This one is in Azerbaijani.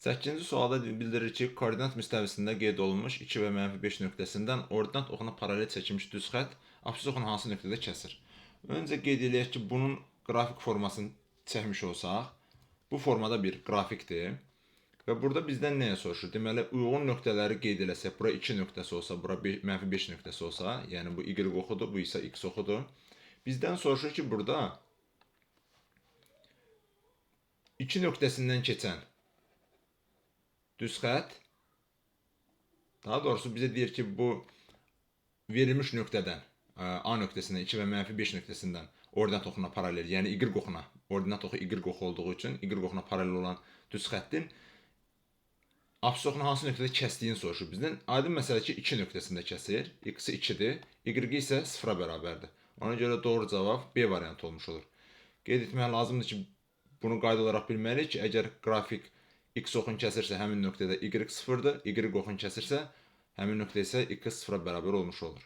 8-ci sualda bildirir ki, koordinat müstəvisində qeyd olunmuş 2 və -5 nöqtəsindən ordinat oxuna paralel çəkilmiş düz xətt absis oxunu hansı nöqtədə kəsir? Öncə qeyd eləyək ki, bunun qrafik formasını çəkmiş olsaq, bu formada bir qrafikdir və burada bizdən nəyə soruşur? Deməli, uyğun nöqtələri qeyd eləsək, bura 2 nöqtəsi olsa, bura -5 nöqtəsi olsa, yəni bu y oxudur, bu isə x oxudur. Bizdən soruşur ki, burada 2 nöqtəsindən keçən düz xətt, daha doğrusu bizə deyir ki, bu verilmiş nöqtədən, A nöqtəsindən 2 və -5 nöqtəsindən ordinat oxuna paralel, yəni y oxuna, ordinat oxu y oxu olduğu üçün y oxuna paralel olan düz xəttin absis oxunu hansı nöqtədə kəsdiyini soruşur bizdən. Aydın məsələ ki, 2 nöqtəsində kəsir, x-i 2-dir, y isə 0-a bərabərdir. Ona görə doğru cavab B variantı olmuş olur. Qeyd etmək lazımdır ki, bunu qayda olaraq bilməliyik ki, əgər qrafik x oxunu kəsirsə, həmin nöqtədə y 0-dır, y oxunu kəsirsə, həmin nöqtə isə x 0-a bərabər olmuş olur.